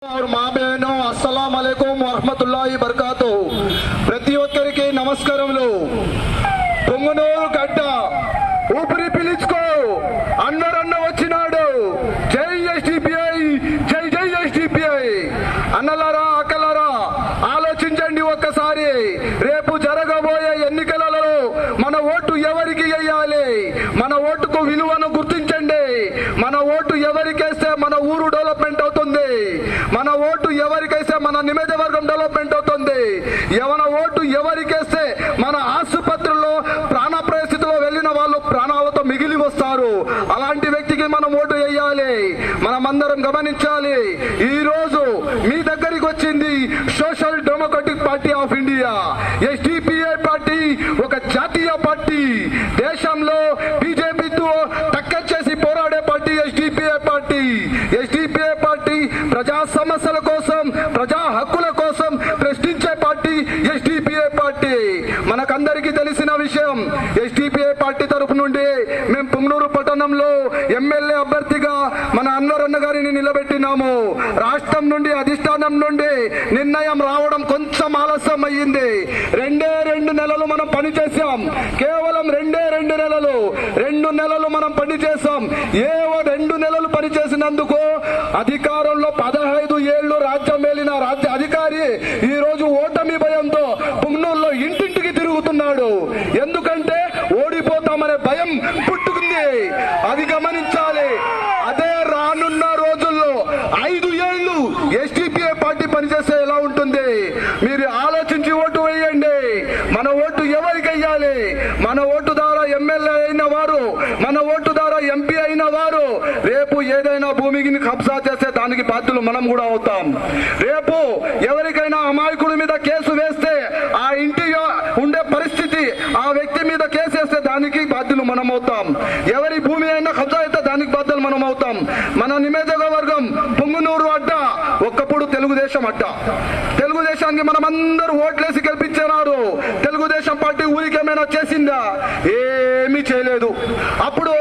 और माँ बहनों अस्सलाम वालेकुम वरहमतुल्लाहि बरकातुहू ప్రతి ఒక్కరికి నమస్కారములు। పొంగనూరు గడ్డ ఊపిరి పిలుచుకో అన్నరన్న వచ్చినాడు। జై ఎస్డిపిఐ, జై జై ఎస్డిపిఐ। అన్నలారా అక్కలారా ఆలోచించండి ఒక్కసారి। రేపు జరగబోయే ఎన్నికలలో మన ఓటు ఎవరికి వేయాలి? మన ఓటుకు విలువను గుర్తించండి। మన ఓటు ఎవరికేస్తే మన ఊరు డెవలప్మెంట్ అవుతుంది। మన ఓటు ఎవరికైతే మన నియోజకవర్గం డెవలప్మెంట్ అవుతుంది। మన ఓటు ఎవరికేస్తే మన ఆసుపత్రుల్లో ప్రాణ పరిస్థితిలో వెళ్ళిన వాళ్ళు ప్రాణాలతో మిగిలి వస్తారు। అలాంటి వ్యక్తికి మనం ఓటు వేయాలి। మనమందరం గమనించాలి। ఈ రోజు మీ దగ్గరికి వచ్చింది social democratic party of India SDPI party, ఒక జాతీయ పార్టీ। దేశంలో బీజేపీతో టక్కర్ చేసి పోరాడే party SDPI party. SDPI party ప్రజా సమస్యల కోసం, ప్రజా హక్కుల కోసం ప్రశ్నించే పార్టీ ఎస్డిపిఐ పార్టీ। మనకందరికీ తెలిసిన విషయం, ఎస్డిపిఐ పార్టీ తరఫు నుండి మేము పొంగనూరు పట్టణంలో ఎమ్మెల్యే అభ్యర్థిగా మన అన్నరన్న గారిని నిలబెట్టినాము। రాష్ట్రం నుండి, అధిష్టానం నుండి నిర్ణయం రావడం కొంచెం ఆలస్యం అయ్యింది। 2 నెలలు మనం పనిచేసాం। కేవలం 2 నెలలు, 2 నెలలు మనం పనిచేసాం। 2 నెలలు పనిచేసినందుకు అధికారంలో 15 ఏళ్లు రాజ్యం మేలిన రాజ్య అధికారి ఈ రోజు ఓటమి భయంతో పొంగనూరులో ఇంటింటికి తిరుగుతున్నాడు। ఎందుకంటే ఓడిపోతామనే భయం పుట్టుకుంది, అది గమనించాలి। అదే రానున్న రోజుల్లో 5 ఏళ్లు ఎస్డిపిఐ పార్టీ పనిచేస్తే ఎలా ఉంటుంది? మీరు ఆలోచించి ఓటు వేయండి। మన ఓటు ఎవరికి వేయాలి? మన ఓటు ద్వారా ఎమ్మెల్యే అయిన వారు, మన ఓటు ద్వారా ఎంపీ అయిన వారు రేపు ఏదైనా భూమిని కబ్జా చేస్తే దానికి బాధ్యులు మనం కూడా అవుతాం। రేపు ఎవరికైనా అమాయకుడి మీద కేసు వేస్తే ఆ ఇంటి ఉండే పరిస్థితి, ఆ వ్యక్తి మీద కేసు వేస్తే దానికి బాధ్యులు మనం అవుతాం। ఎవరి భూమి అయినా కబ్జా అయితే దానికి బాధ్యులు మనం అవుతాం। మన నియోజకవర్గం పొంగనూరు అడ్డ ఒకప్పుడు తెలుగుదేశం అడ్డ। తెలుగుదేశానికి మనం అందరూ ఓట్లేసి గెలిపించారు। తెలుగుదేశం పార్టీ ఊరికి ఏమైనా చేసిందా? ఏమీ చేయలేదు। అప్పుడు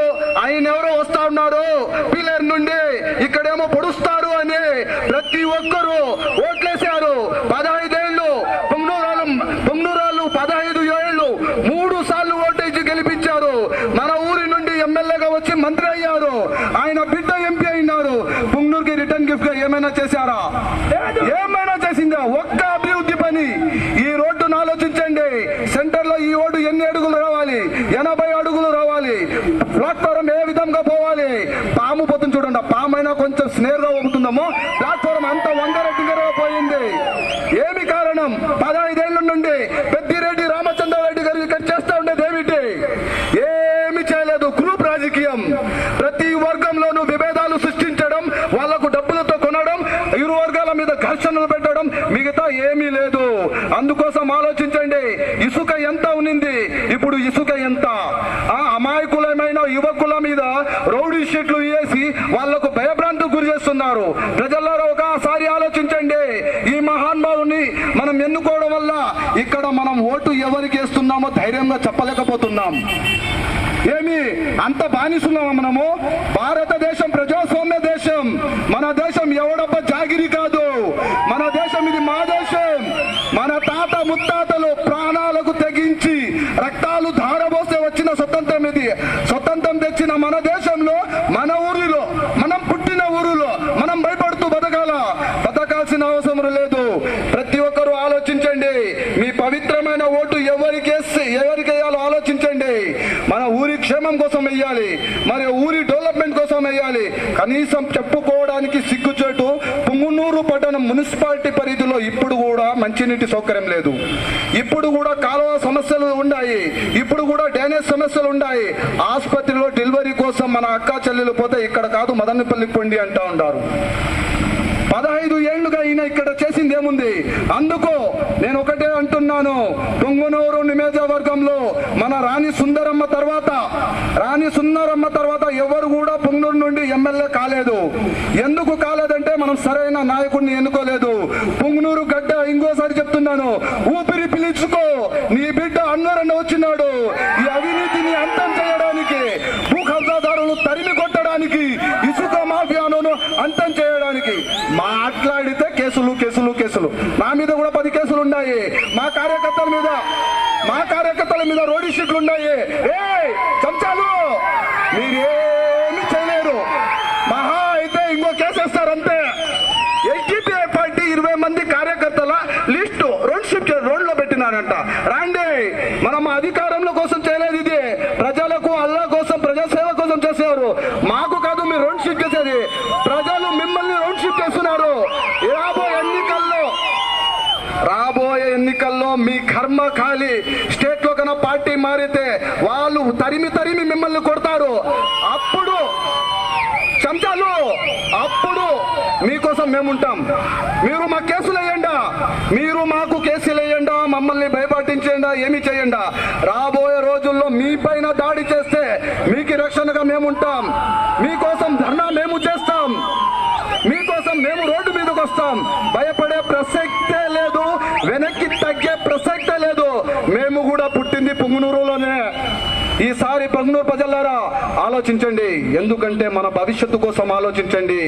ఆయన ఎవరో వస్తా ఉన్నారు పిల్లర్ నుండి, ఇక్కడేమో పొడుస్తారు అని ప్రతి ఒక్కరూ ఓట్లేశారు। 15 ఏళ్ళు పొంగనూరాలు 15 ఏళ్ళు 3 సార్లు ఓటేసి గెలిపించారు। మన ఊరి నుండి ఎమ్మెల్యేగా వచ్చి మంత్రి అయ్యారు। ఆయన బిడ్డ ఎంపీ అయినారు। పొంగనూరుకి రిటర్న్ గిఫ్ట్ గా ఏమైనా చేశారా? ఏమైనా చేసిందా? ఒక్క అభివృద్ధి పని। ఈ రోడ్డును ఆలోచించండి। సెంటర్ లో ఈ రోడ్డు ఎన్ని అడుగులు రావాలి? 80 అడుగులు రావాలి। ప్లాట్ఫారం ఏ విధంగా పోవాలి? పాము పోతుంది చూడండి, పాము అయినా కొంచెం స్నేర్ గా ఉంటుందేమో, ప్లాట్ఫారం అంత వంగరెడ్డిగా పోయింది। ఏమి కారణం? 15 ఏళ్ల నుండి పెద్దిరెడ్డి రామచంద్రారెడ్డి గారు ఇక్కడ చేస్తా ఉండేది ఏమిటి? ఏమి చేయలేదు। గ్రూప్ రాజకీయం, ప్రతి వర్గంలోనూ విభేదాలు సృష్టించడం, వాళ్లకు డబ్బులతో కొనడం, ఇరు వర్గాల మీద ఘర్షణలు పెట్టడం, మిగతా ఏమీ లేదు। అందుకోసం ఆలోచించండి। ఇసుక ఎంత ఉన్నింది, ఇప్పుడు ఇసుక ఎంత? అమాయకులమైన యువకుల మీద రౌడీ షీట్లు వేసి వాళ్లకు భయభ్రాంతికి గురి చేస్తున్నారు। ప్రజల్లో ఒకసారి ఆలోచించండి। ఈ మహానుభావుని మనం ఎన్నుకోవడం వల్ల ఇక్కడ మనం ఓటు ఎవరికి వేస్తున్నామో ధైర్యంగా చెప్పలేకపోతున్నాం। ఏమి అంత బానిసున్నామా మనము? భారతదేశం ప్రజాస్వామ్య దేశం। మన దేశం ఎవడబ్బ జాగిరి కాదు। మన దేశం ఇది మా దేశం। మన తాత ముత్తాతలు ప్రాణాలకు తెగించి రక్తాలు ధారబోస్తే వచ్చిన స్వతంత్రం ఇది। స్వతంత్రం తెచ్చిన మన దేశంలో, మన ఊరిలో, మనం పుట్టిన ఊరిలో మనం భయపడుతూ బతకాల్సిన అవసరం లేదు। ప్రతి ఒక్కరూ ఆలోచించండి। మీ పవిత్రమైన ఓటు ఎవరికి వేయాలో ఆలోచించండి। మన ఊరి క్షేమం కోసం వేయాలి, మరి ఊరి డెవలప్మెంట్ కోసం వేయాలి। కనీసం చెప్పుకోవడానికి సిగ్గుచేటు పొంగనూరు పట్టణం మున్సిపాలిటీ పరిధిలో ఇప్పుడు కూడా మంచినీటి సౌకర్యం లేదు। ఇప్పుడు కూడా కాలువ సమస్యలు ఉన్నాయి। ఇప్పుడు కూడా డ్రైనేజ్ సమస్యలు ఉన్నాయి। ఆసుపత్రిలో డెలివరీ కోసం మన అక్క చెల్లెలు పోతే ఇక్కడ కాదు మదనపల్లికి పొండి అంటా ఉంటారు। 15 ఏళ్లుగా ఈయన ఇక్కడ చేసింది ఏముంది? అందుకు నేను ఒకటే అంటున్నాను, పొంగనూరు నియోజకవర్గంలో మన రాణి సుందరమ్మ తర్వాత ఎవరు కూడా పొంగనూరు నుండి ఎమ్మెల్యే కాలేదు। ఎందుకు కాలేదంటే మనం సరైన నాయకుడిని ఎన్నుకోలేదు। పొంగనూరు గడ్డ ఇంకోసారి చెప్తున్నాను, ఊపిరి పిలుచుకో, నీ బిడ్డ అన్నరన్న వచ్చినాడు। ఈ అవినీతిని అంతం చేయడానికి, భూ కబ్జాదారులను తరిమి కొట్టడానికి, ఇసుక మాఫియాను అంతం చేయడానికి మాట్లాడితే కేసులు కేసులు కేసులు. నా మీద కూడా 10 కేసులు ఉన్నాయి. మా కార్యకర్తల మీద రోడీ షీట్లు ఉన్నాయి. చెంచాలు మీరేమి చేయలేరు. మహా అయితే ఇంకో కేసు వేస్తారంతే. ఎక్కితే పార్టీ 20 మంది కార్యకర్తల లిస్టు రోడ్లో పెట్టినారంట. రాండి, మనం అధికారంలో కోసం చేయలేదు, ఇది ప్రజలకు అల్లా కోసం ప్రజాసేవ కోసం చేసేవారు. మాకు కాదు మీరు రౌండ్ షీట్ చేసేది, ప్రజలు మిమ్మల్ని రౌండ్ షీట్ చేస్తున్నారు. రాబోయే ఎన్నికల్లో మీ కర్మ ఖాళీ. స్టేట్ లో కన్నా పార్టీ మారితే వాళ్ళు తరిమి మిమ్మల్ని కొడతారు. అప్పుడు చెంచాలు, అప్పుడు మీకోసం మేముంటాం. మీరు మా కేసులు వేయండా, మీరు మాకు కేసులు వేయండా, మమ్మల్ని భయపట్టించేయండా, ఏమి చేయండా. రాబోయే రోజుల్లో మీ పైన దాడి చేస్తే మీకు రక్షణగా మేముంటాం. మీకోసం ధర్నా మేము చేస్తాం, మీకోసం మేము రోడ్డు మీదకి వస్తాం. భయపడే ప్రసక్తే లేదు, వెనక్కి తగ్గే ప్రసక్తే లేదు. మేము కూడా పుట్టింది పుంగనూరులోనే. ఈసారి పొంగనూరు ప్రజలారా ఆలోచించండి, ఎందుకంటే మన భవిష్యత్తు కోసం ఆలోచించండి.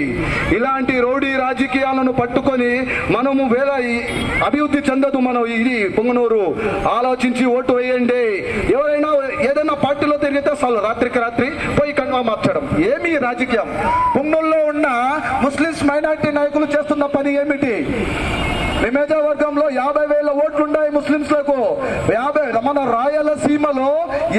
ఇలాంటి రౌడీ రాజకీయాలను పట్టుకొని మనము అభివృద్ధి చెందదు మనం. ఇది పొంగనూరు. ఆలోచించి ఓటు వేయండి. ఎవరైనా ఏదైనా పార్టీలో తిరిగితే అసలు రాత్రికి రాత్రి పోయి కన్వా మార్చడం ఏమి రాజకీయం? పొంగనూరులో ఉన్న ముస్లిమ్స్ మైనార్టీ నాయకులు చేస్తున్న పని ఏమిటి? నియోజకవర్గంలో 50,000 ఓట్లున్నాయి ముస్లింస్లకు. మన రాయలసీమలో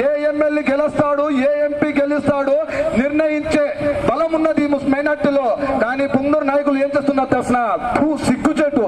ఏ ఎమ్మెల్యే గెలుస్తాడు, ఏ ఎంపీ గెలుస్తాడు నిర్ణయించే బలం ఉన్నది మైనార్టీలో. కానీ పొంగనూరు నాయకులు ఏం చేస్తున్నారు తెలిసిన? సిగ్గుచేటు